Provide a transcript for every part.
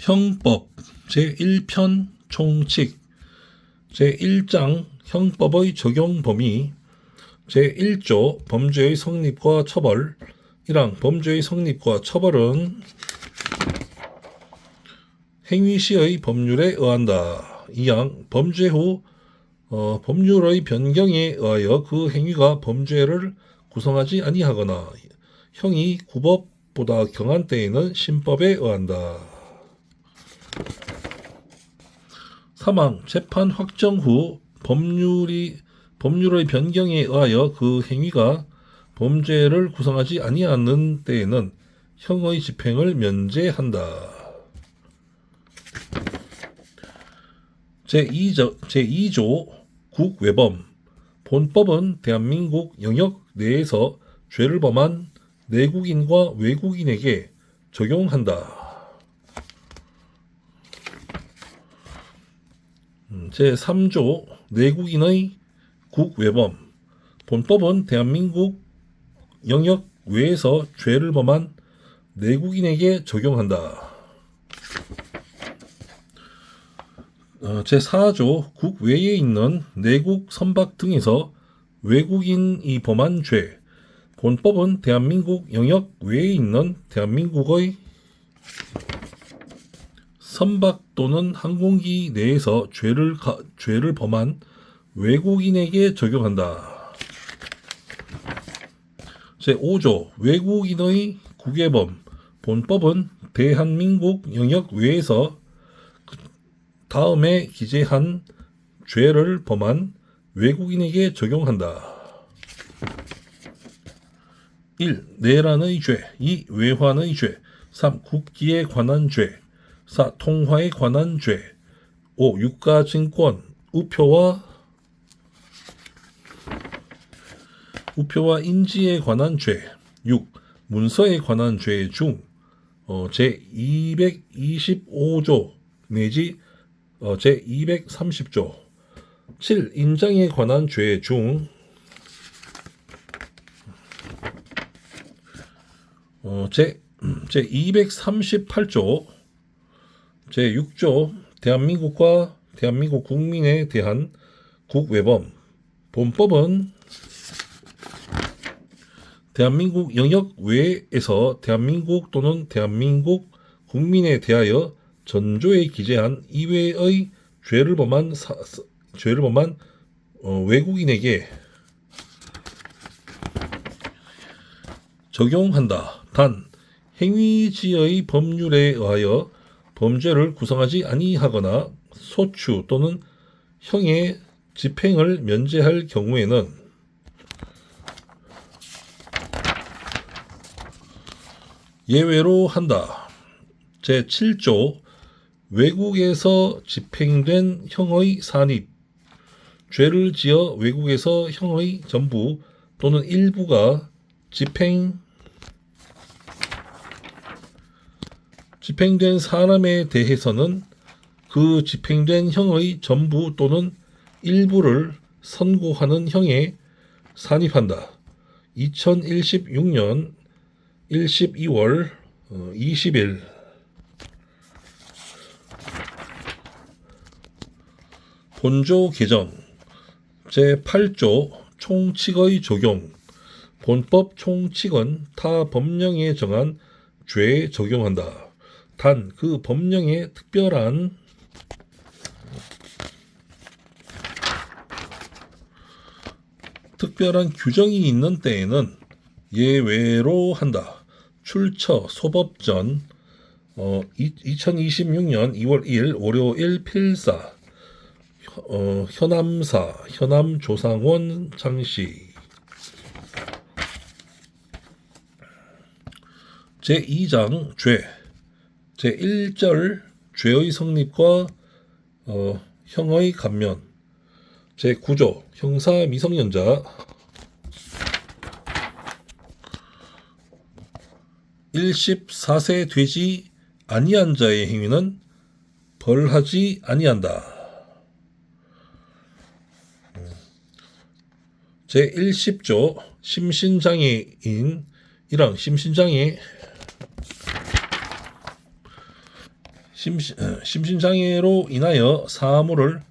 형법 제1편 총칙 제1장 형법의 적용 범위 제1조 범죄의 성립과 처벌 1항 범죄의 성립과 처벌은 행위시의 법률에 의한다. 2항 범죄 후 법률의 변경에 의하여 그 행위가 범죄를 구성하지 아니하거나 형이 구법보다 경한 때에는 신법에 의한다. 3항 재판 확정 후 법률의 변경에 의하여 그 행위가 범죄를 구성하지 아니하는 때에는 형의 집행을 면제한다. 제2조 국외범 본법은 대한민국 영역 내에서 죄를 범한 내국인과 외국인에게 적용한다. 제3조 내국인의 국외범 본법은 대한민국 영역 외에서 죄를 범한 내국인에게 적용한다. 제4조 국외에 있는 내국 선박 등에서 외국인이 범한 죄 본법은 대한민국 영역 외에 있는 대한민국의 선박 또는 항공기 내에서 죄를 범한 외국인에게 적용한다. 제5조 외국인의 국외범 본법은 대한민국 영역 외에서 다음에 기재한 죄를 범한 외국인에게 적용한다. 1. 내란의 죄 2. 외환의 죄 3. 국기에 관한 죄 4. 통화에 관한 죄 5. 유가증권 우표와 인지에 관한 죄 6. 문서에 관한 죄 중 제225조 내지 제230조 7. 인장에 관한 죄 중 제238조 제6조 대한민국과 대한민국 국민에 대한 국외범 본법은 대한민국 영역 외에서 대한민국 또는 대한민국 국민에 대하여 전조에 기재한 이외의 죄를 범한 외국인에게 적용한다. 단 행위지의 법률에 의하여 범죄를 구성하지 아니하거나 소추 또는 형의 집행을 면제할 경우에는 예외로 한다. 제7조 외국에서 집행된 형의 산입 죄를 지어 외국에서 형의 전부 또는 일부가 집행된 사람에 대해서는 그 집행된 형의 전부 또는 일부를 선고하는 형에 산입한다. 2016년 12월 20일 본조 개정 제8조 총칙의 적용 본법 총칙은 타 법령에 정한 죄에 적용한다. 단 그 법령에 특별한 규정이 있는 때에는 예외로 한다. 출처 소법전 2026년 2월 1일 월요일 필사 현암사 현암조상원 장씨 제2장 죄 제1절 죄의 성립과 형의 감면 제9조 형사 미성년자 14세 되지 아니한 자의 행위는 벌하지 아니한다. 제110조 심신장애인 1항 심신장애 심신장애로 인하여 사물을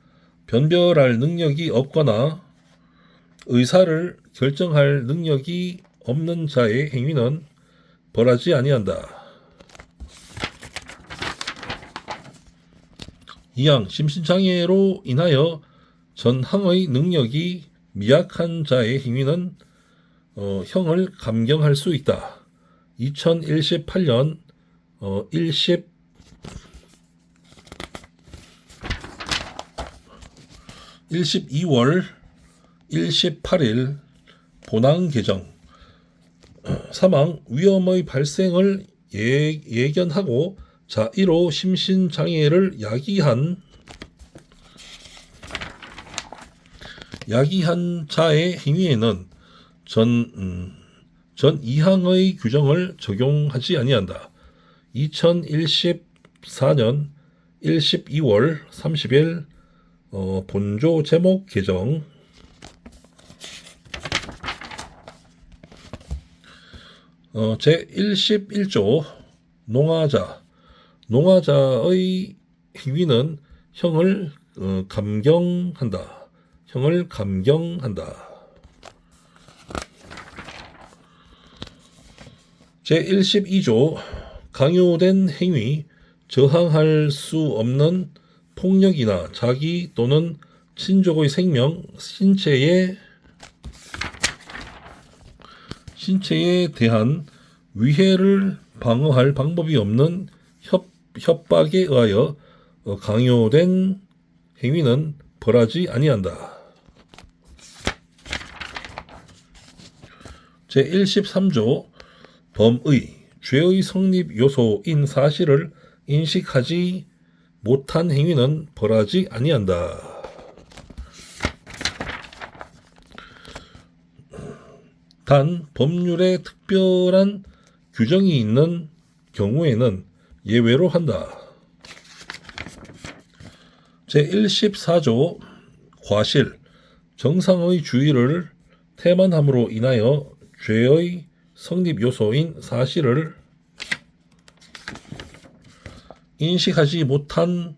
변별할 능력이 없거나 의사를 결정할 능력이 없는 자의 행위는 벌하지 아니한다. 이항 심신장애로 인하여 전항의 능력이 미약한 자의 행위는 형을 감경할 수 있다. 2018년 12월 18일 본항 개정 사망 위험의 발생을 예견하고 자1호 심신장애를 야기한 자의 행위에는 전 2항의 규정을 적용하지 아니한다. 2014년 12월 30일 본조 제목 개정 제11조 농화자의 행위는 형을 감경한다. 제12조 강요된 행위 저항할 수 없는 폭력이나 자기 또는 친족의 생명, 신체에 대한 위해를 방어할 방법이 없는 협박에 의하여 강요된 행위는 벌하지 아니한다. 제13조 범의, 죄의 성립 요소인 사실을 인식하지 못한 행위는 벌하지 아니한다. 단 법률에 특별한 규정이 있는 경우에는 예외로 한다. 제14조 과실, 정상의 주의를 태만함으로 인하여 죄의 성립 요소인 사실을 인식하지 못한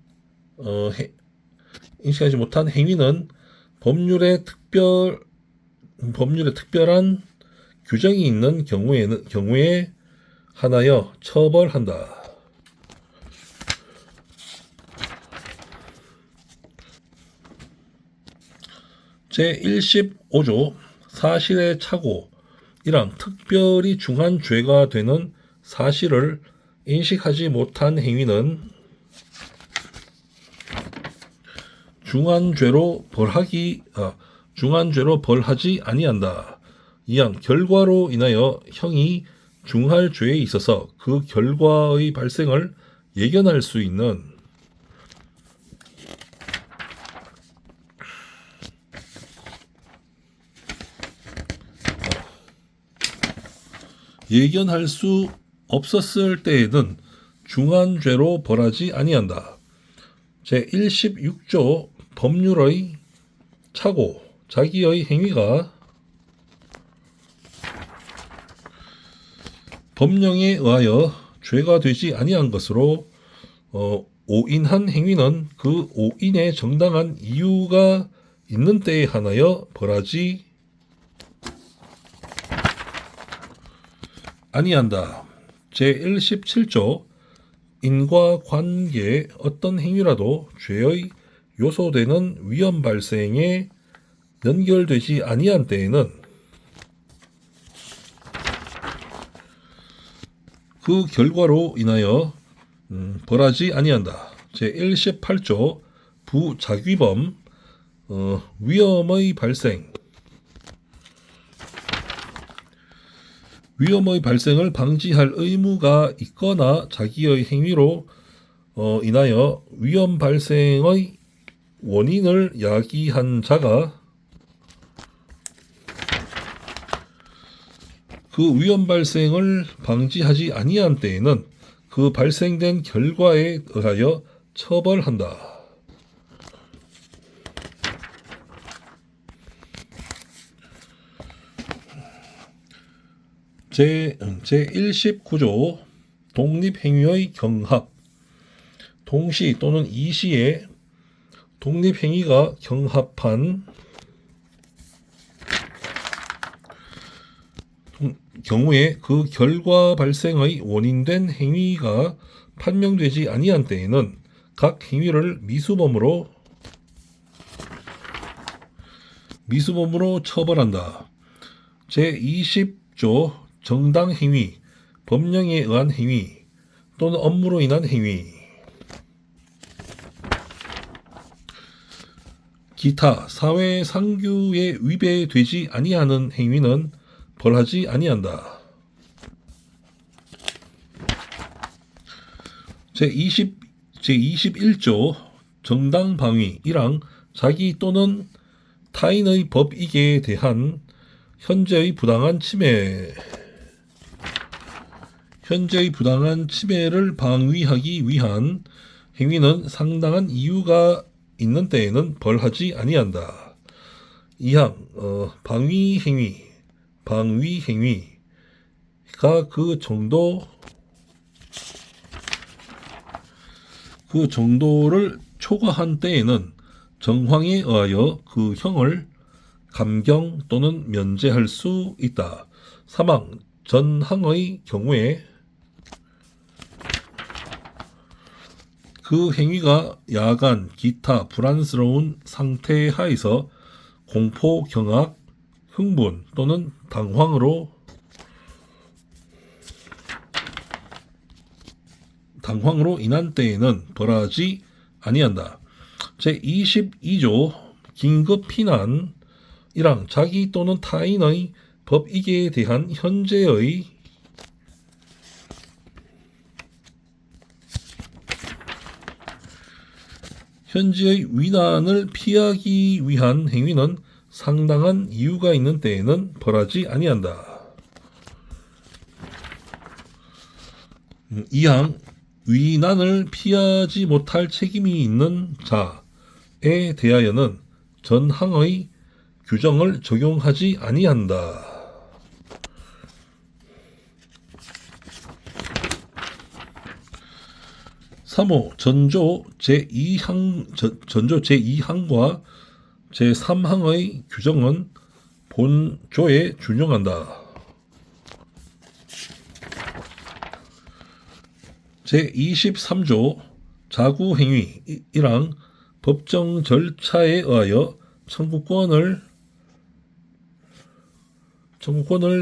행위는 법률에 특별한 규정이 있는 경우에 하나여 처벌한다. 제15조 사실의 착오 1항 특별히 중한 죄가 되는 사실을 인식하지 못한 행위는 중한죄로 벌하지 아니한다. 2항 결과로 인하여 형이 중할 죄에 있어서 그 결과의 발생을 예견할 수 있는 예견할 수 없었을 때에는 중한죄로 벌하지 아니한다. 제16조 법률의 착오, 자기의 행위가 법령에 의하여 죄가 되지 아니한 것으로 오인한 행위는 그 오인의 정당한 이유가 있는 때에 한하여 벌하지 아니한다. 제17조 인과관계의 어떤 행위라도 죄의 요소되는 위험 발생에 연결되지 아니한 때에는 그 결과로 인하여 벌하지 아니한다. 제18조 부작위범 위험의 발생을 방지할 의무가 있거나 자기의 행위로 인하여 위험 발생의 원인을 야기한 자가 그 위험 발생을 방지하지 아니한 때에는 그 발생된 결과에 의하여 처벌한다. 제19조 독립행위의 경합 동시 또는 이시에 독립행위가 경합한 경우에 그 결과 발생의 원인된 행위가 판명되지 아니한 때에는 각 행위를 미수범으로 처벌한다. 제20조 정당행위, 법령에 의한 행위 또는 업무로 인한 행위. 기타 사회상규에 위배되지 아니하는 행위는 벌하지 아니한다. 제21조 정당방위 1항 자기 또는 타인의 법익에 대한 현재의 부당한 침해를 방위하기 위한 행위는 상당한 이유가 있는 때에는 벌하지 아니한다. 2항 방위행위가 그 정도를 초과한 때에는 정황에 의하여 그 형을 감경 또는 면제할 수 있다. 3항 전항의 경우에 그 행위가 야간, 기타 불안스러운 상태 하에서 공포, 경악, 흥분 또는 당황으로 인한 때에는 벌하지 아니한다. 제22조 긴급 피난 1항 자기 또는 타인의 법익에 대한 현재의 위난을 피하기 위한 행위는 상당한 이유가 있는 때에는 벌하지 아니한다. 2항 위난을 피하지 못할 책임이 있는 자에 대하여는 전항의 규정을 적용하지 아니한다. 3호 전조 제2항과 제3항의 규정은 본조에 준용한다. 제23조 자구행위 1항 법정 절차에 의하여 청구권을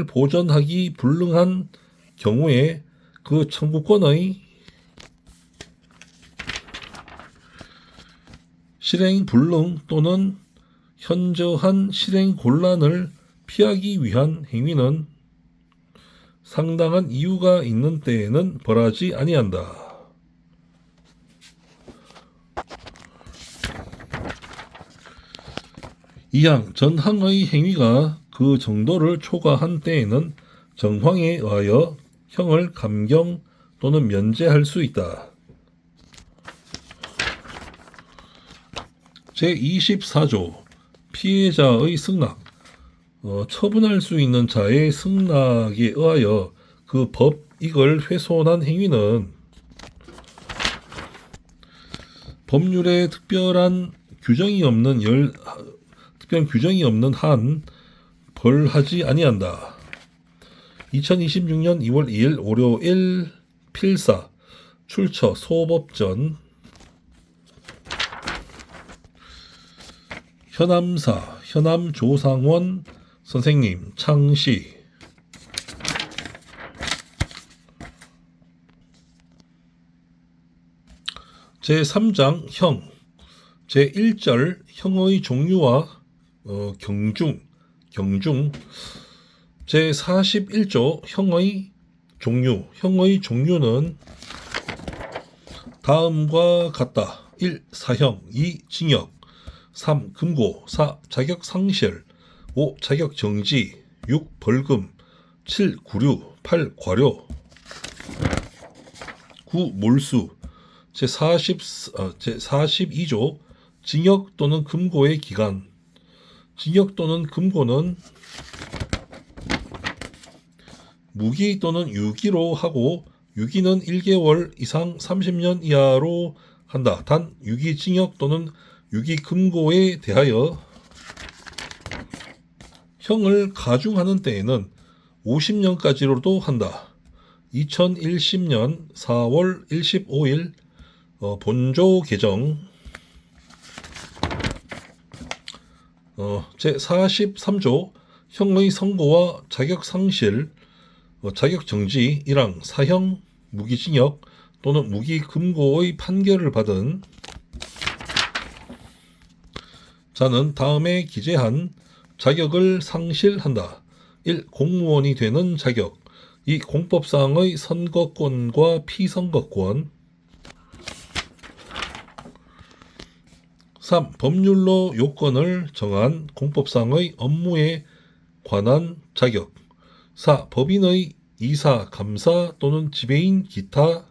보전하기 불능한 경우에 그 청구권의 실행 불능 또는 현저한 실행 곤란을 피하기 위한 행위는 상당한 이유가 있는 때에는 벌하지 아니한다. 이항 전항의 행위가 그 정도를 초과한 때에는 정황에 의하여 형을 감경 또는 면제할 수 있다. 제24조 피해자의 승낙 처분할 수 있는 자의 승낙에 의하여 그 법익을 훼손한 행위는 법률에 특별한 규정이 없는 한 벌하지 아니한다. 2026년 2월 2일 월요일 필사 출처 소법전 현암사 현암조상원 선생님 창시 제3장 형 제1절 형의 종류와 경중 제41조 형의 종류는 다음과 같다. 1. 사형 2. 징역 3. 금고 4. 자격 상실 5. 자격 정지 6. 벌금 7. 구류 8. 과료 9. 몰수 제42조 징역 또는 금고의 기간 징역 또는 금고는 무기 또는 유기로 하고 유기는 1개월 이상 30년 이하로 한다. 단 유기징역 또는 유기금고에 대하여 형을 가중하는 때에는 50년까지로도 한다. 2010년 4월 25일 본조 개정 제43조 형의 선고와 자격상실, 자격정지 1항 사형, 무기징역 또는 무기금고의 판결을 받은 자는 다음에 기재한 자격을 상실한다. 1. 공무원이 되는 자격. 2. 공법상의 선거권과 피선거권. 3. 법률로 요건을 정한 공법상의 업무에 관한 자격. 4. 법인의 이사, 감사 또는 지배인 기타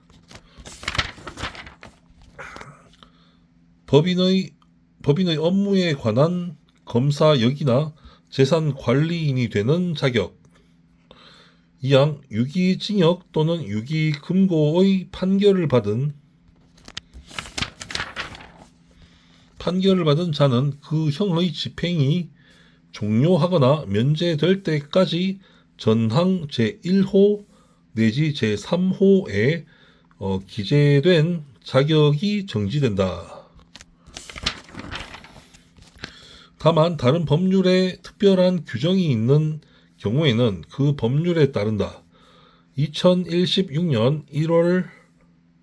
법인의 업무에 관한 검사역이나 재산관리인이 되는 자격. 2항 유기징역 또는 유기금고의 판결을 받은 자는 그 형의 집행이 종료하거나 면제될 때까지 전항 제1호 내지 제3호에 기재된 자격이 정지된다. 다만 다른 법률에 특별한 규정이 있는 경우에는 그 법률에 따른다. 2016년 1월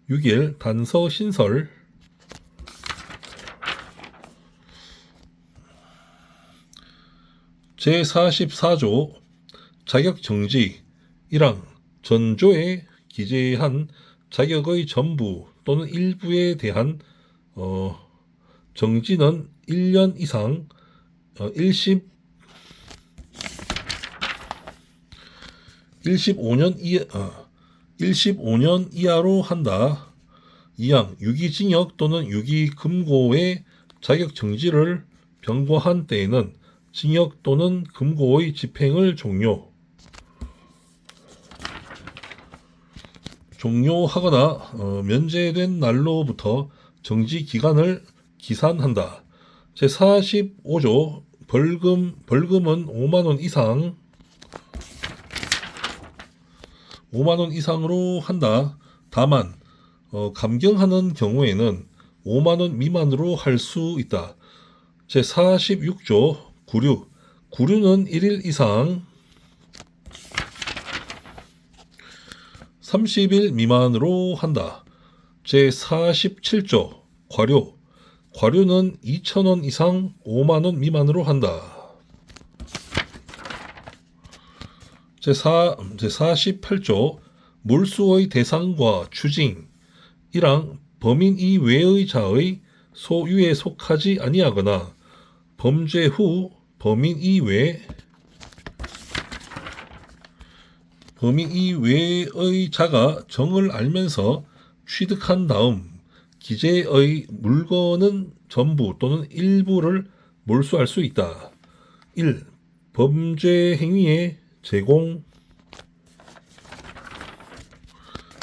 6일 단서 신설 제44조 자격정지 1항 전조에 기재한 자격의 전부 또는 일부에 대한 정지는 1년 이상 15년 이하로 한다. 2항 유기징역 또는 유기금고의 자격정지를 병고한 때에는 징역 또는 금고의 집행을 종료하거나 면제된 날로부터 정지 기간을 기산한다. 제45조 벌금은 5만원 이상으로 한다. 다만 감경하는 경우에는 5만원 미만으로 할 수 있다. 제46조 구류는 1일 이상 30일 미만으로 한다. 제47조 과료는 2,000원 이상 5만원 미만으로 한다. 제48조 몰수의 대상과 추징 1항 범인 이외의 자의 소유에 속하지 아니하거나 범죄 후 범인 이외의 자가 정을 알면서 취득한 다음 기재의 물건은 전부 또는 일부를 몰수할 수 있다. 1. 범죄 행위에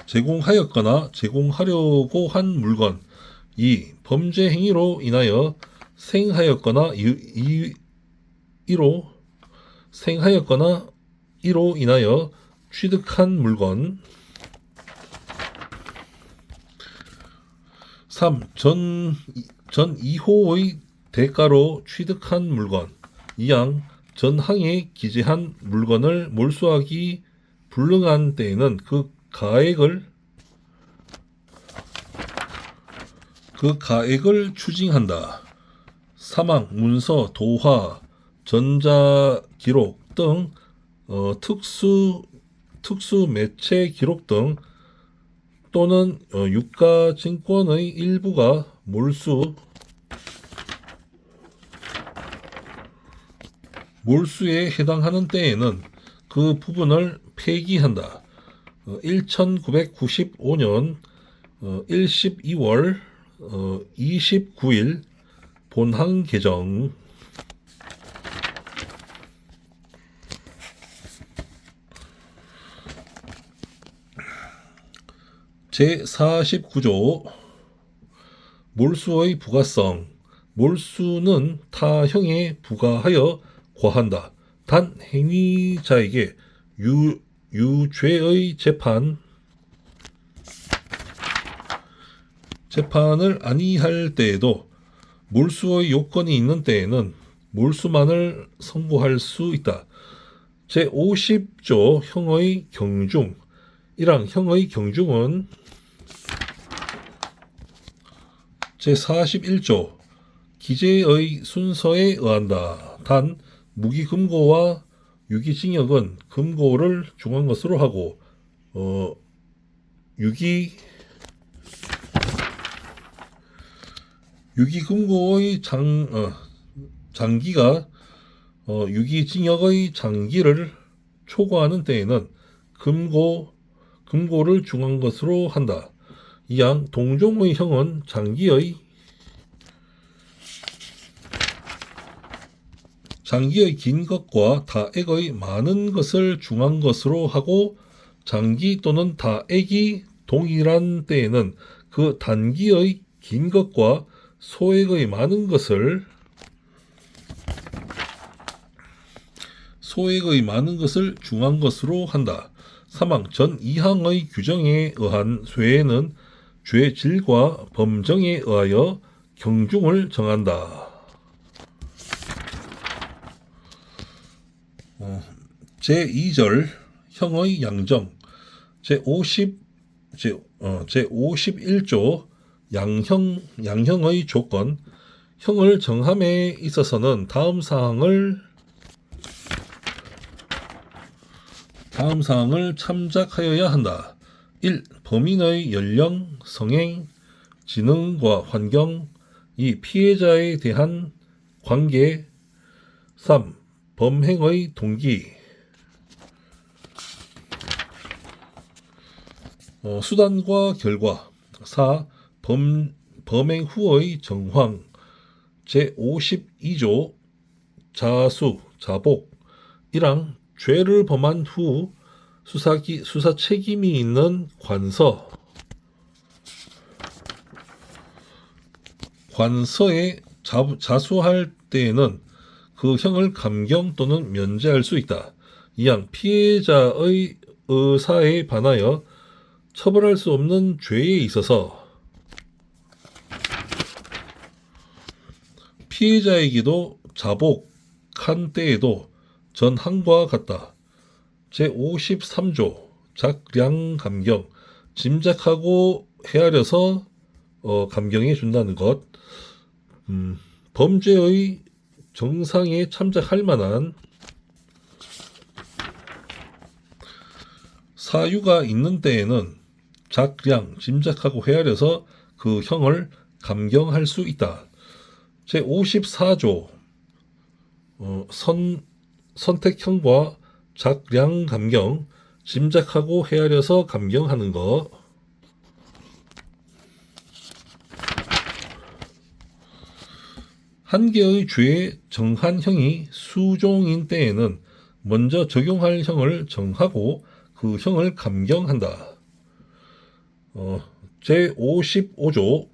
제공하였거나 제공하려고 한 물건. 2. 범죄 행위로 인하여 생하였거나 이로 인하여 취득한 물건. 3. 전 2호의 대가로 취득한 물건. 2항 전항에 기재한 물건을 몰수하기 불능한 때에는 그 가액을 추징한다. 3항 문서, 도화, 전자기록 등 특수 매체 기록 등 또는 유가증권의 일부가 몰수에 해당하는 때에는 그 부분을 폐기한다. 1995년 12월 29일 본항 개정. 제49조 몰수의 부가성. 몰수는 타형에 부가하여 과한다. 단 행위자에게 유죄의 재판을 아니할 때에도 몰수의 요건이 있는 때에는 몰수만을 선고할 수 있다. 제50조 형의 경중. 1항 형의 경중은 제41조 기재의 순서에 의한다. 단 무기금고와 유기징역은 금고를 중한 것으로 하고 유기금고의 장기가 유기징역의 장기를 초과하는 때에는 금고를 중한 것으로 한다. 이항 동종의 형은 장기의 긴 것과 다액의 많은 것을 중한 것으로 하고 장기 또는 다액이 동일한 때에는 그 단기의 긴 것과 소액의 많은 것을 중한 것으로 한다. 사망 전 2항의 규정에 의한 쇠에는 죄 질과 범정에 의하여 경중을 정한다. 제2절 형의 양정. 제51조 양형의 조건. 형을 정함에 있어서는 다음 사항을 참작하여야 한다. 1. 범인의 연령, 성행, 지능과 환경. 2. 피해자에 대한 관계. 3. 범행의 동기. 수단과 결과. 4. 범행 후의 정황. 제52조 자수, 자복. 1항 죄를 범한 후 수사 책임이 있는 관서에 자수할 때에는 그 형을 감경 또는 면제할 수 있다. 이항 피해자의 의사에 반하여 처벌할 수 없는 죄에 있어서 피해자에게도 자복한 때에도 전항과 같다. 제53조 작량감경. 짐작하고 헤아려서 감경해 준다는 것. 범죄의 정상에 참작할 만한 사유가 있는 때에는 작량, 짐작하고 헤아려서 그 형을 감경할 수 있다. 제54조 선택형과 작량 감경. 짐작하고 헤아려서 감경하는 것. 한 개의 죄에 정한 형이 수종인 때에는 먼저 적용할 형을 정하고 그 형을 감경한다. 제55조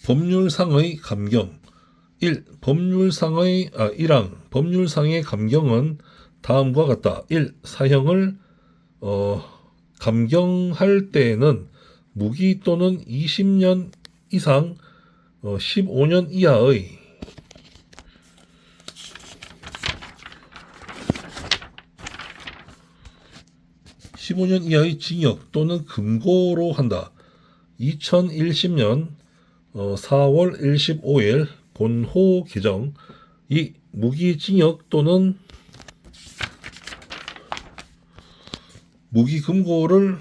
법률상의 감경. 1. 1항 법률상의 감경은 다음과 같다. 1. 사형을 감경할 때에는 무기 또는 20년 이상 15년 이하의 징역 또는 금고로 한다. 2010년 4월 15일 본호 개정. 2. 무기징역 또는 무기금고를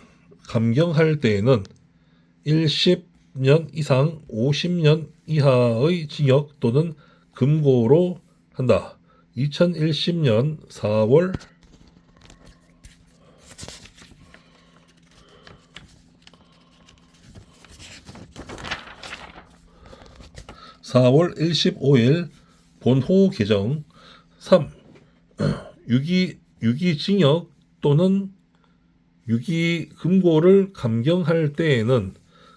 감경할 때에는 10년 이상 50년 이하의 징역 또는 금고로 한다. 2010년 4월 15일 본호 개정. 3. 유기징역 또는 유기금고를 감경할 때에는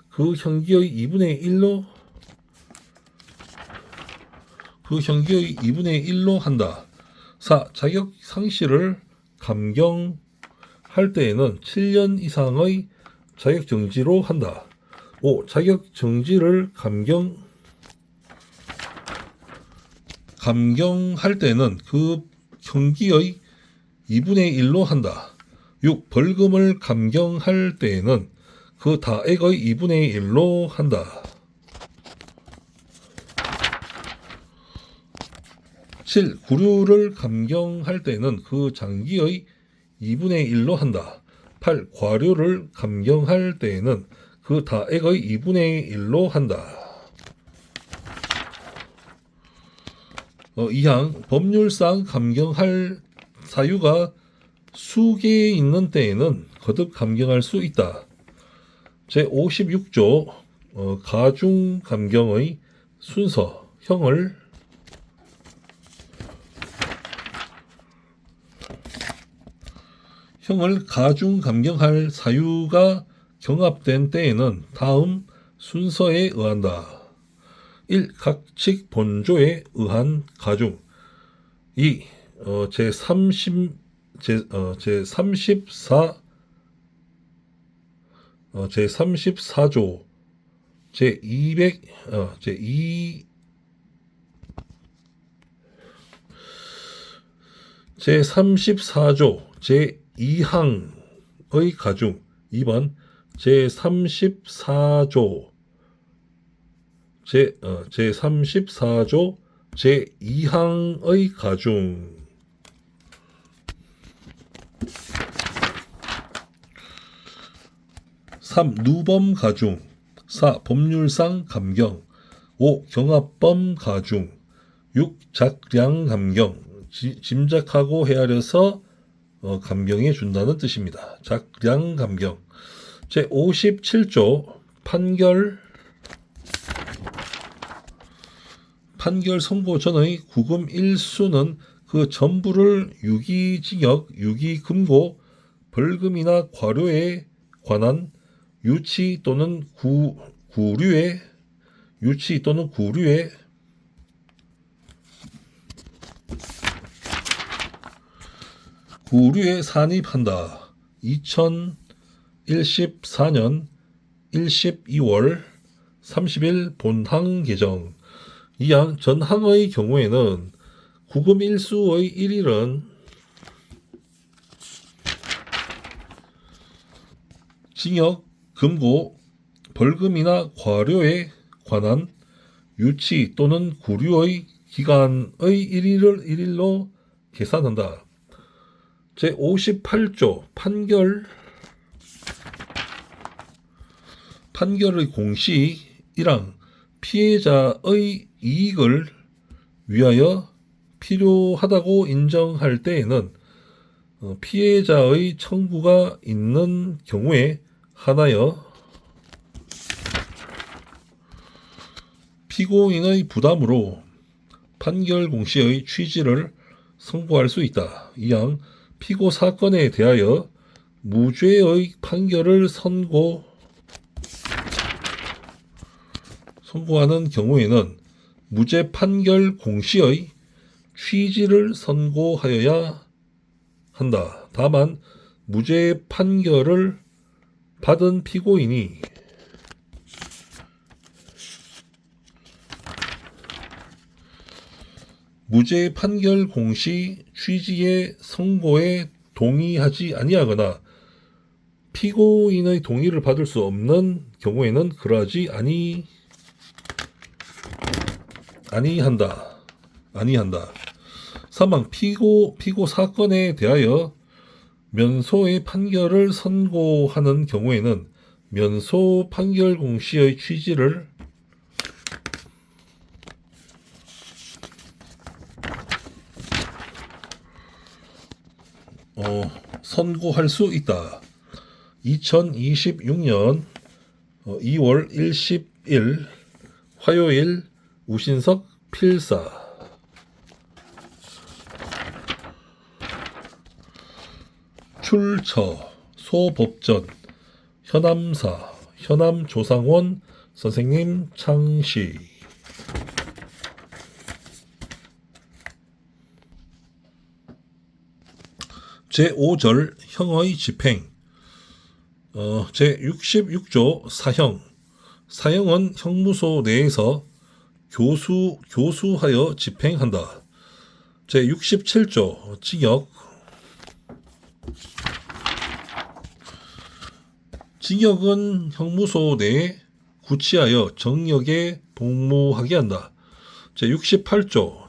그 형기의 2분의 1로 한다. 4. 자격 상실을 감경할 때에는 7년 이상의 자격 정지로 한다. 5. 자격 정지를 감경할 때는 그 형기의 2분의 1로 한다. 6. 벌금을 감경할 때에는 그 다액의 2분의 1로 한다. 7. 구류를 감경할 때는 그 장기의 2분의 1로 한다. 8. 과료를 감경할 때에는 그 다액의 2분의 1로 한다. 2항 법률상 감경할 사유가 수개 있는 때에는 거듭 감경할 수 있다. 제56조 가중 감경의 순서 형을 가중 감경할 사유가 경합된 때에는 다음 순서에 의한다. 1. 각칙 본조에 의한 가중. 2. 제34조 제2항의 가중. 2번 제34조 제2항의 가중. 3. 누범 가중. 4. 법률상 감경. 5. 경합범 가중. 6. 작량 감경. 짐작하고 헤아려서 감경해 준다는 뜻입니다. 작량 감경. 제57조 판결 선고 전의 구금 일수는 그 전부를 유기징역, 유기금고, 벌금이나 과료에 관한 유치 또는 구류에 산입한다. 2014년 12월 30일 본항 개정. 2항 전항의 경우에는 구금 일수의 1일은 징역, 금고, 벌금이나 과료에 관한 유치 또는 구류의 기간의 1일로 계산한다. 제58조 판결의 공시 1항 피해자의 이익을 위하여 필요하다고 인정할 때에는 피해자의 청구가 있는 경우에 한하여 피고인의 부담으로 판결 공시의 취지를 선고할 수 있다. 2항 피고 사건에 대하여 무죄의 판결을 선고하는 경우에는 무죄 판결 공시의 취지를 선고하여야 한다. 다만 무죄 판결을 받은 피고인이 무죄 판결 공시 취지의 선고에 동의하지 아니하거나 피고인의 동의를 받을 수 없는 경우에는 그러하지 아니한다. 3항 피고 사건에 대하여 면소의 판결을 선고하는 경우에는 면소 판결 공시의 취지를 선고할 수 있다. 2026년 2월 10일 화요일 우신석 필사. 출처 소법전, 현암사, 현암조상원, 선생님 창시. 제5절 형의 집행. 제66조 사형. 사형은 형무소 내에서 교수하여 집행한다. 제67조 징역. 징역은 형무소 내에 구치하여 정역에 복무하게 한다. 제68조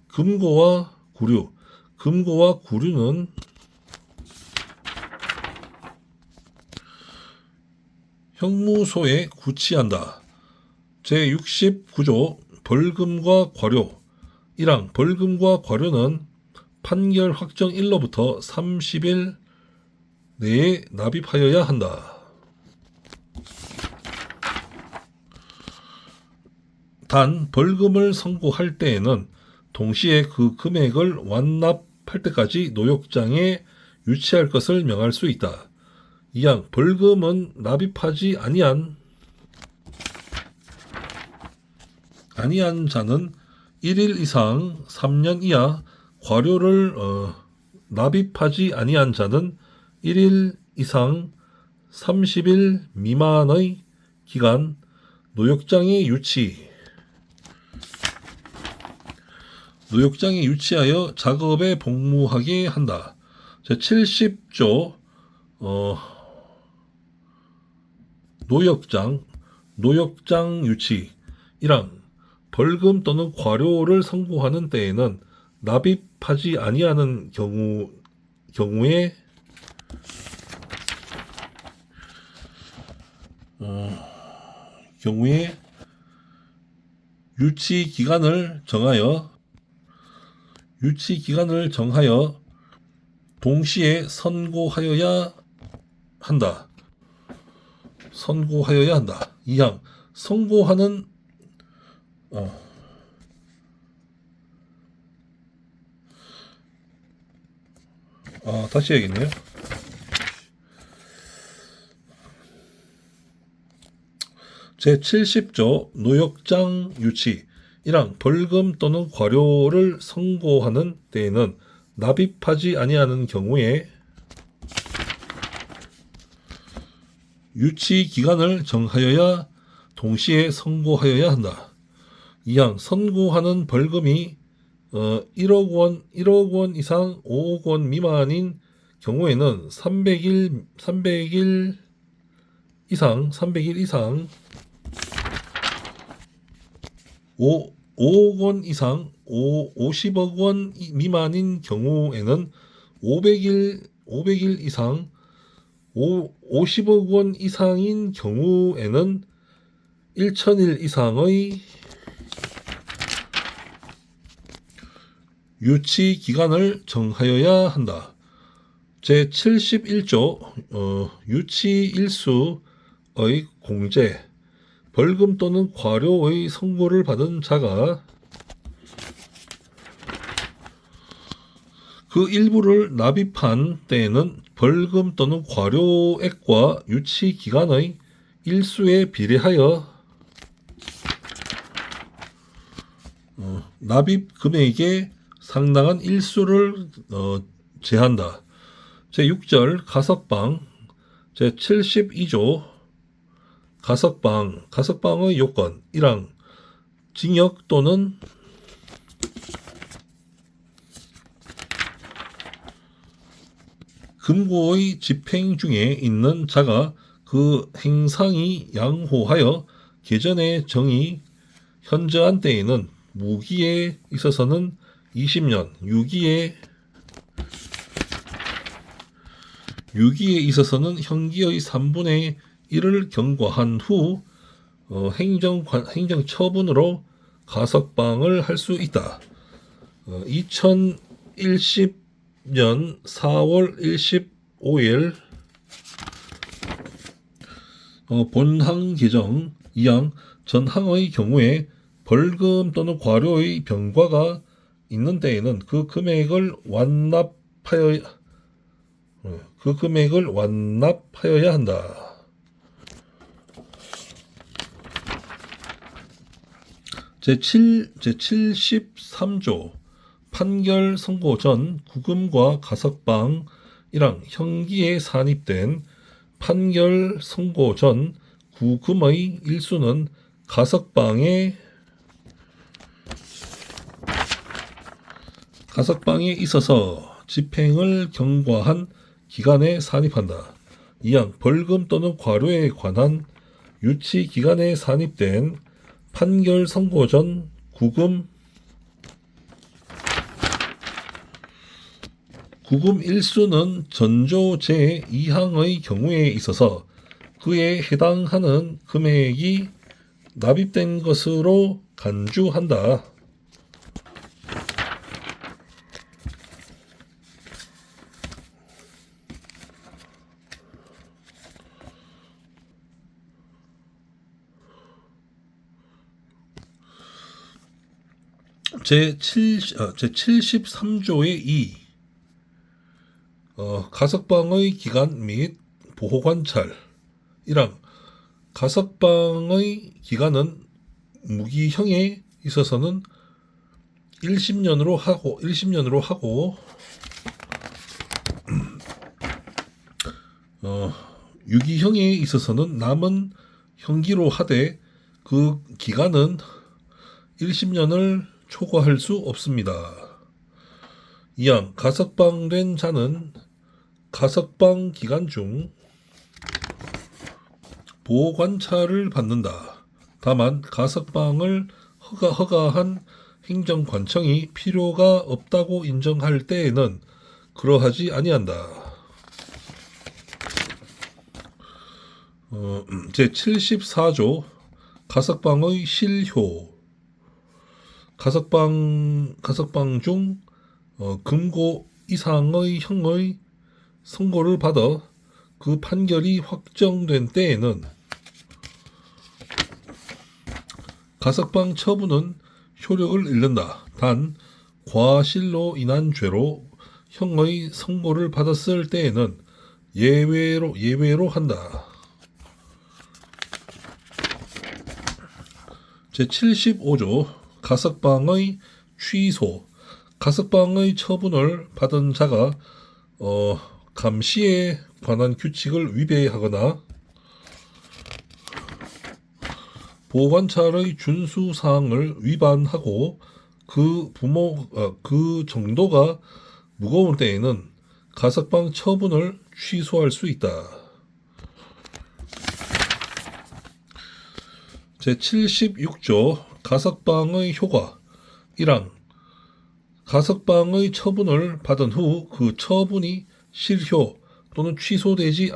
금고와 구류. 금고와 구류는 형무소에 구치한다. 제69조 벌금과 과료. 1항 벌금과 과료는 판결 확정일로부터 30일 내에 납입하여야 한다. 단 벌금을 선고할 때에는 동시에 그 금액을 완납할 때까지 노역장에 유치할 것을 명할 수 있다. 2항 벌금은 납입하지 아니한 자는 1일 이상 3년 이하, 과료를 납입하지 아니한 자는 1일 이상 30일 미만의 기간 노역장에 유치하여 작업에 복무하게 한다. 제70조 노역장 유치. 1항 벌금 또는 과료를 선고하는 때에는 납입하지 아니하는 경우에 유치 기간을 정하여 동시에 선고하여야 한다. 2항 선고하는 다시 해야겠네요. 제70조 노역장 유치. 1항 벌금 또는 과료를 선고하는 때에는 납입하지 아니하는 경우에 유치 기간을 정하여야 동시에 선고하여야 한다. 2항 선고하는 벌금이 1억 원 이상 5억 원 미만인 경우에는 300일 이상 5억 원 이상 50억 원 미만인 경우에는 500일 이상 50억 원 이상인 경우에는 1000일 이상의 유치 기간을 정하여야 한다. 제71조 유치 일수의 공제. 벌금 또는 과료의 선고를 받은 자가 그 일부를 납입한 때에는 벌금 또는 과료액과 유치 기간의 일수에 비례하여 납입 금액의 상당한 일수를 제한다. 제6절 가석방. 제72조 가석방의 요건. 1항 징역 또는 금고의 집행 중에 있는 자가 그 행상이 양호하여 개전의 정이 현저한 때에는 무기에 있어서는 20년, 유기에 있어서는 형기의 3분의 1을 경과한 후 행정처분으로 가석방을 할 수 있다. 2010년 4월 25일 본항 개정 2항 전항의 경우에 벌금 또는 과료의 병과가 있는 때에는 그 금액을 그 금액을 완납하여야 한다. 제73조 판결 선고 전 구금과 가석방 1항 형기에 산입된 판결 선고 전 구금의 일수는 가석방에 있어서 집행을 경과한 기간에 산입한다. 2항 벌금 또는 과료에 관한 유치 기간에 산입된 판결 선고 전 구금 일수는 전조 제2항의 경우에 있어서 그에 해당하는 금액이 납입된 것으로 간주한다. 제73조의 2 가석방의 기간 및 보호관찰 1항 가석방의 기간은 무기형에 있어서는 1심년으로 하고 유기형에 있어서는 남은 형기로 하되 그 기간은 1심년을 초과할 수 없습니다. 2항 가석방된 자는 가석방 기간 중 보호관찰을 받는다. 다만 가석방을 허가한 행정관청이 필요가 없다고 인정할 때에는 그러하지 아니한다. 제74조 가석방의 실효 가석방 중 금고 이상의 형의 선고를 받아 그 판결이 확정된 때에는 가석방 처분은 효력을 잃는다. 단 과실로 인한 죄로 형의 선고를 받았을 때에는 예외로 한다. 제75조 가석방의 취소 가석방의 처분을 받은 자가 감시에 관한 규칙을 위배하거나 보호관찰의 준수사항을 위반하고 그 정도가 무거운 때에는 가석방 처분을 취소할 수 있다. 제76조 가석방의 효과 1항 가석방의 처분을 받은 후 그 처분이 실효 또는 취소되지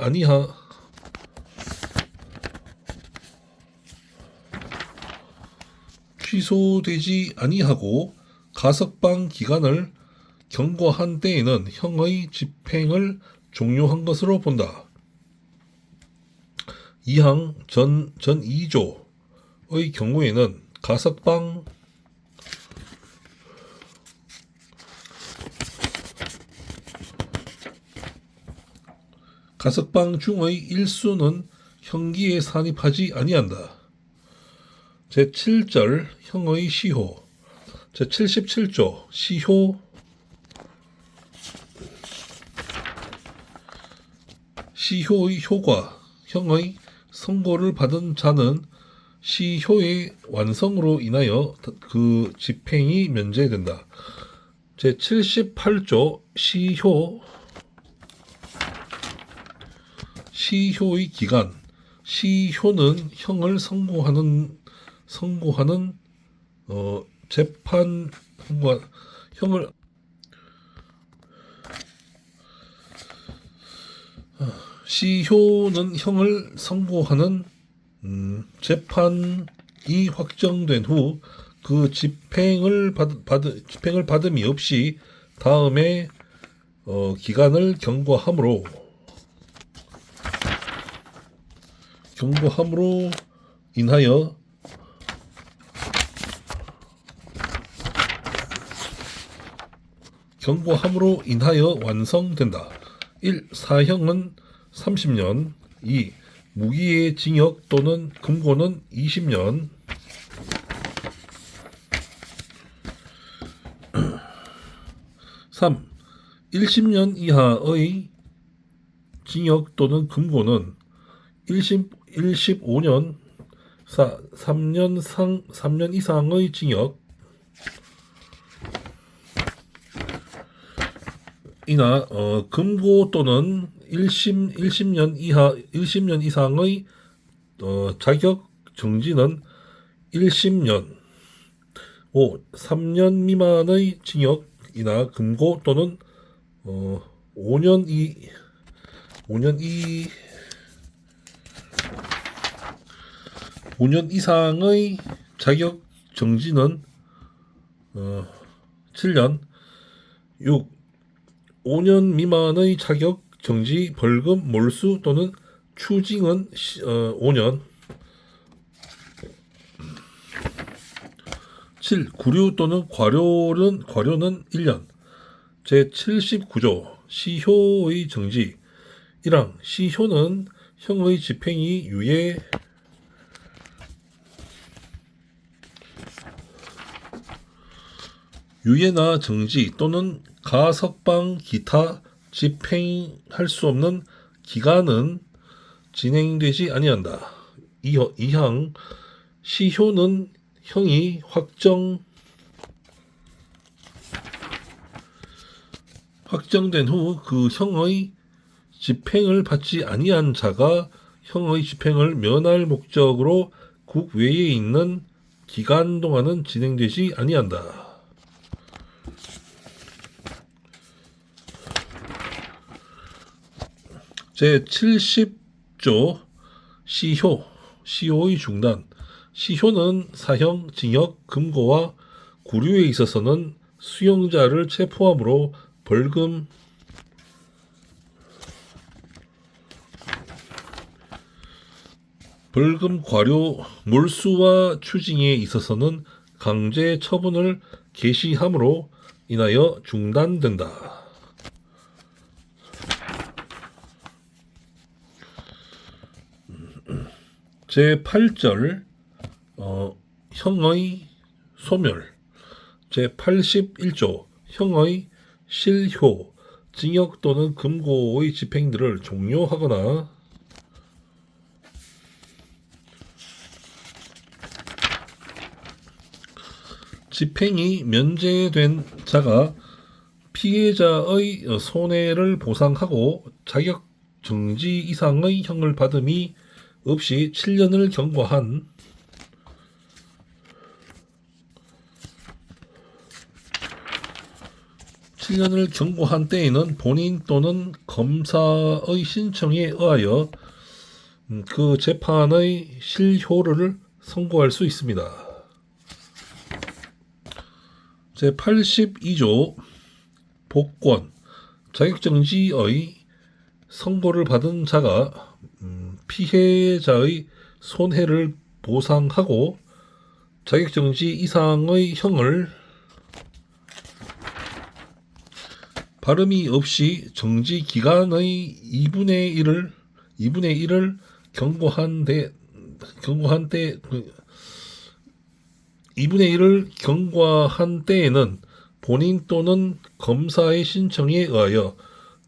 아니하고 가석방 기간을 경과한 때에는 형의 집행을 종료한 것으로 본다. 2항 전 2조의 경우에는 가석방 중의 일수는 형기에 산입하지 아니한다. 제7절 형의 시효 제77조 시효의 효과 형의 선고를 받은 자는 시효의 완성으로 인하여 그 집행이 면제된다. 제78조 시효의 기간 시효는 형을 선고하는 재판과 형을 시효는 형을 선고하는 재판이 확정된 후 그 집행을 받음이 없이 다음에 기간을 경과함으로 인하여 완성된다. 1. 사형은 30년. 2. 무기의 징역 또는 금고는 20년. 3. 1심년 이하의 징역 또는 금고는 15년. 4. 3년 이상의 징역 이나 금고 또는 1심년 이상의 자격 정지는 1심년. 5. 3년 미만의 징역이나 금고 또는 5년 이상의 자격 정지는 7년. 6. 5년 미만의 자격 정지, 벌금, 몰수 또는 추징은 5년. 7. 구류 또는 과료는 1년. 제79조 시효의 정지. 1항 시효는 형의 집행이 유예나 정지 또는 가석방 기타 집행할 수 없는 기간은 진행되지 아니한다. 2항 시효는 형이 확정된 후 그 형의 집행을 받지 아니한 자가 형의 집행을 면할 목적으로 국외에 있는 기간 동안은 진행되지 아니한다. 제70조 시효의 중단. 시효는 사형, 징역, 금고와 구류에 있어서는 수용자를 체포함으로 벌금, 과료, 몰수와 추징에 있어서는 강제 처분을 개시함으로 인하여 중단된다. 제8절 형의 소멸. 제81조 형의 실효, 징역 또는 금고의 집행들을 종료하거나 집행이 면제된 자가 피해자의 손해를 보상하고 자격 정지 이상의 형을 받음이 없이 7년을 경고한 때에는 본인 또는 검사의 신청에 의하여 그 재판의 실효를 선고할 수 있습니다. 제82조 복권. 자격정지의 선고를 받은 자가 피해자의 손해를 보상하고 자격정지 이상의 형을 발음이 없이 정지 기간의 2분의 1을 경고한 때에는 본인 또는 검사의 신청에 의하여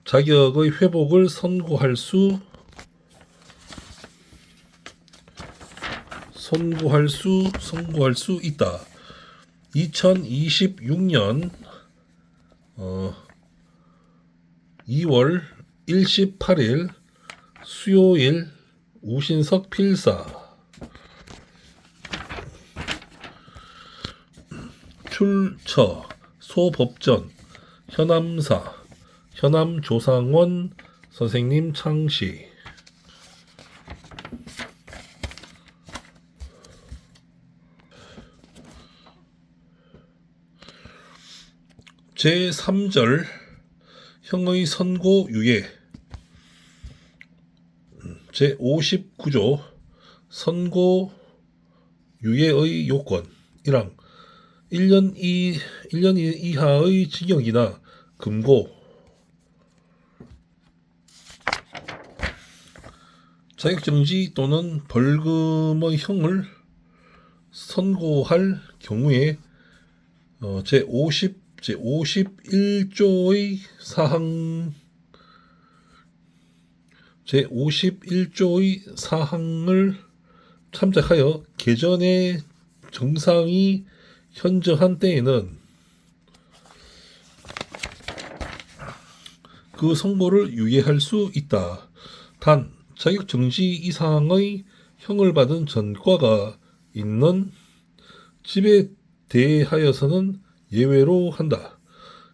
자격의 회복을 선고할 수 있다. 2026년 2월 18일 수요일 우신석 필사. 출처 소법전 현암사 현암조상원 선생님 창시. 제3절 형의 선고 유예. 제59조 선고 유예의 요건. 1항 1년 이하의 징역이나 금고 자격정지 또는 벌금의 형을 선고할 경우에 제51조의 사항을 참작하여 개전의 정상이 현저한 때에는 그 선고를 유예할 수 있다. 단 자격정지 이상의 형을 받은 전과가 있는 집에 대하여서는 예외로 한다.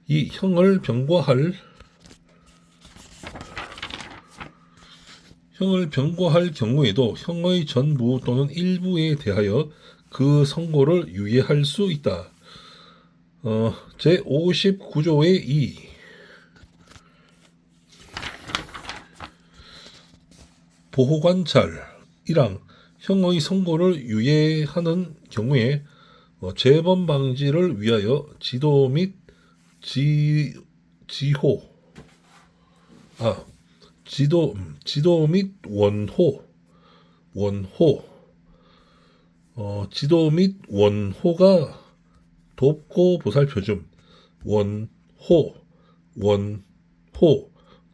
이 형을 병과할 경우에도 형의 전부 또는 일부에 대하여 그 선고를 유예할 수 있다. 제59조의 2 보호관찰 1항 형의 선고를 유예하는 경우에 재범 방지를 위하여 지도 및 지도 및 원호가 돕고 보살펴줌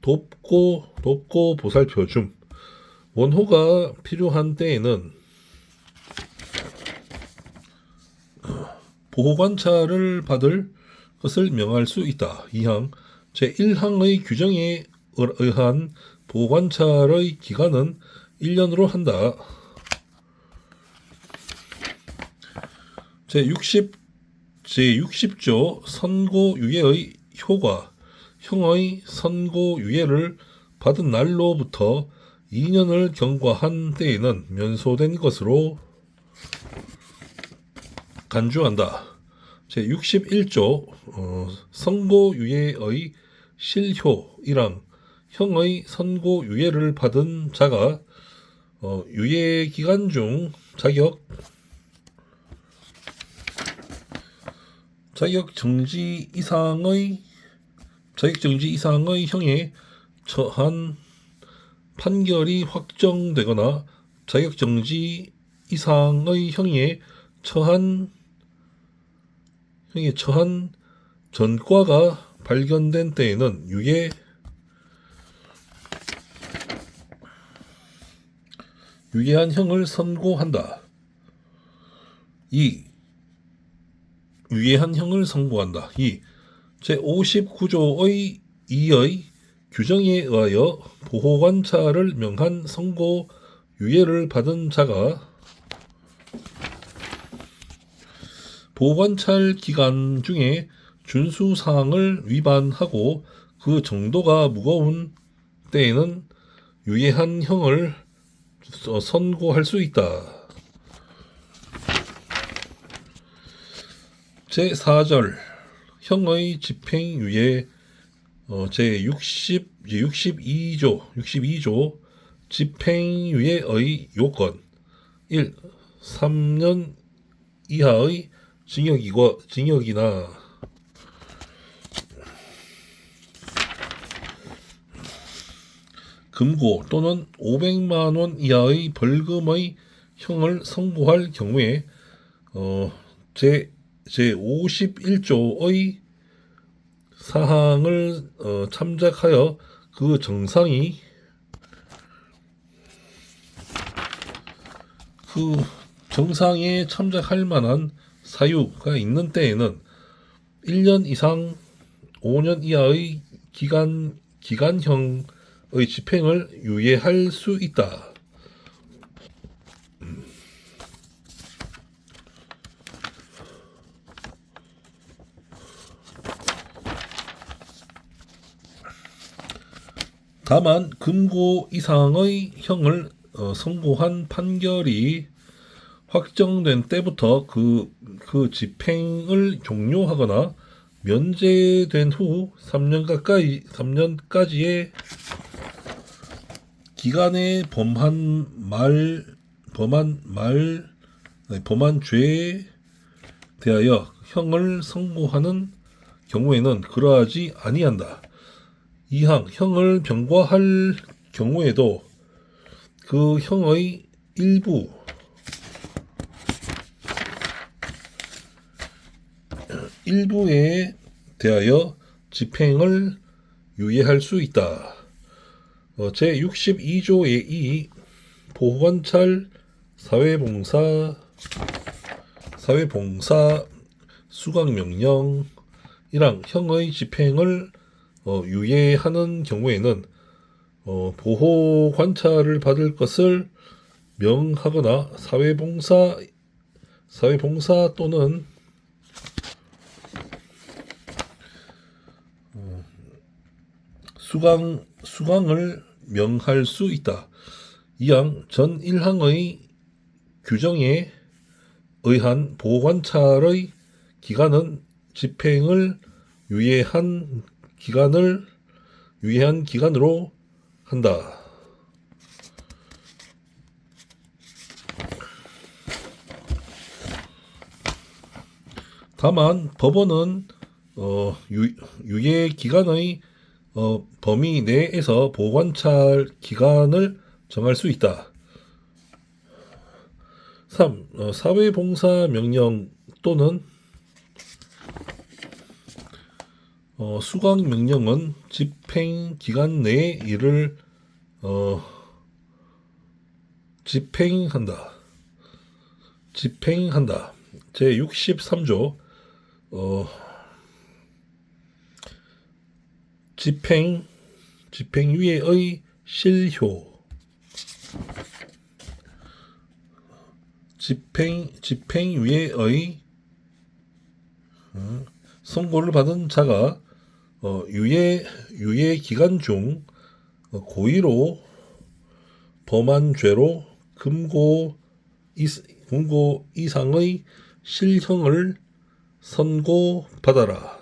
돕고 보살펴줌 원호가 필요한 때에는 보호관찰을 받을 것을 명할 수 있다. 2항 제1항의 규정에 의한 보호관찰의 기간은 1년으로 한다. 제60조 선고유예의 효과 형의 선고유예를 받은 날로부터 2년을 경과한 때에는 면소된 것으로 간주한다. 제61조 선고유예의 실효 1항 형의 선고유예를 받은 자가 유예기간 중 자격정지 이상의 형에 처한 판결이 확정되거나 자격정지 이상의 형에 처한 전과가 발견된 때에는 유예한 형을 선고한다. 2. 유예한 형을 선고한다. 2. 제59조의 2의 규정에 의하여 보호관찰을 명한 선고 유예를 받은 자가 보호관찰 기간 중에 준수사항을 위반하고 그 정도가 무거운 때에는 유예한 형을 선고할 수 있다. 제4절 형의 집행유예 제62조 집행유예의 요건 1. 3년 이하의 징역이나 금고 또는 500만 원 이하의 벌금의 형을 선고할 경우에 제51조의 사항을 참작하여 그 정상에 참작할 만한 사유가 있는 때에는 1년 이상 5년 이하의 기간형의 집행을 유예할 수 있다. 다만 금고 이상의 형을 선고한 판결이 확정된 때부터 그 집행을 종료하거나 면제된 후 3년까지의 기간에 범한 죄에 대하여 형을 선고하는 경우에는 그러하지 아니한다. 2항 형을 병과할 경우에도 그 형의 일부에 대하여 집행을 유예할 수 있다. 제62조의 2 보호관찰 사회봉사 수강명령 이랑 형의 집행을 유예하는 경우에는 보호관찰을 받을 것을 명하거나 사회봉사 또는 수강을 명할 수 있다. 이항 전 1항의 규정에 의한 보호관찰의 기간은 집행을 유예한 기간으로 한다. 다만 법원은 유예 기간의 범위 내에서 보호관찰 기간을 정할 수 있다. 3. 사회봉사 명령 또는 수강 명령은 집행 기간 내에 이를 집행한다. 제63조 집행유예의 실효 집행유예의 선고를 받은 자가 유예 기간 중 고의로 범한 죄로 금고 이상의 실형을 선고받아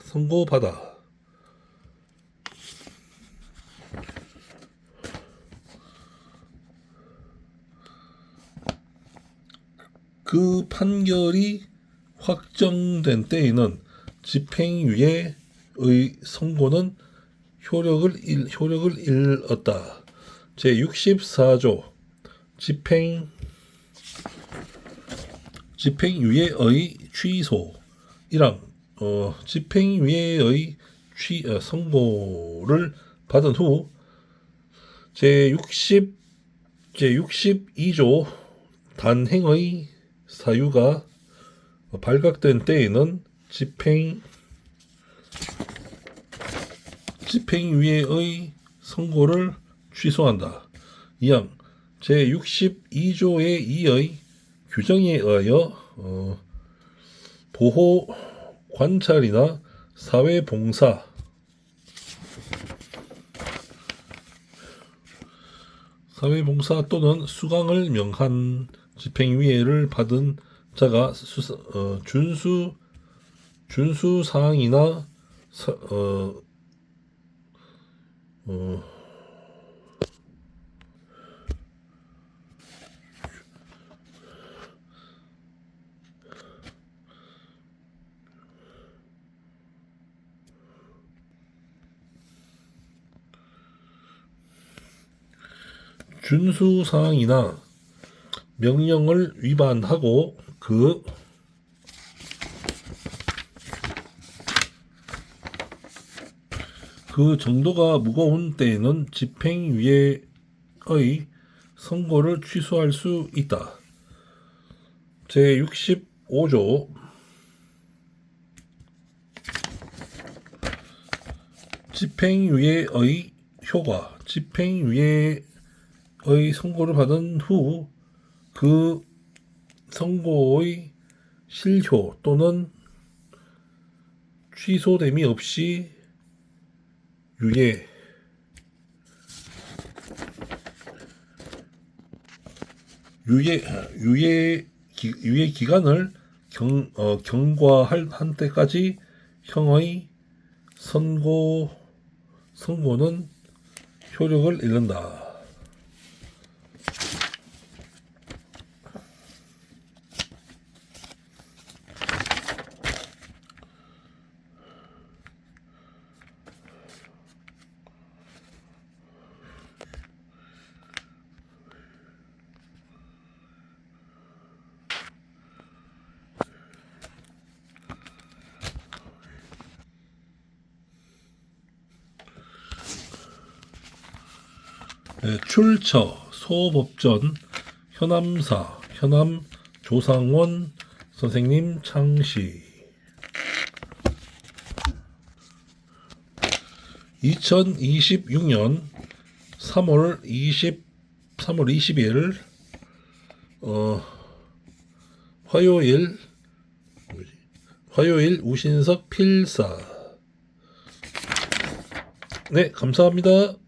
그 판결이 확정된 때에는 집행유예의 선고는 효력을 잃었다. 제64조 집행유예의 취소 1항 집행유예의 선고를 받은 후 제62조 단행의 사유가 발각된 때에는 집행유예의 선고를 취소한다. 이항 제62조의 2의 규정에 의하여 보호 관찰이나 사회봉사 또는 수강을 명한 집행유예를 받은 자가 준수 사항이나 준수사항이나 명령을 위반하고 그 정도가 무거운 때에는 집행유예의 선고를 취소할 수 있다. 제65조 집행유예의 효과 집행유예의 선고를 받은 후 그 선고의 실효 또는 취소됨이 없이 유예 기간을 경과한 때까지 형의 선고는 효력을 잃는다. 네, 출처 소법전 현암사 현암 조상원 선생님 창시 2026년 3월 20일 화요일 우신석 필사. 네, 감사합니다.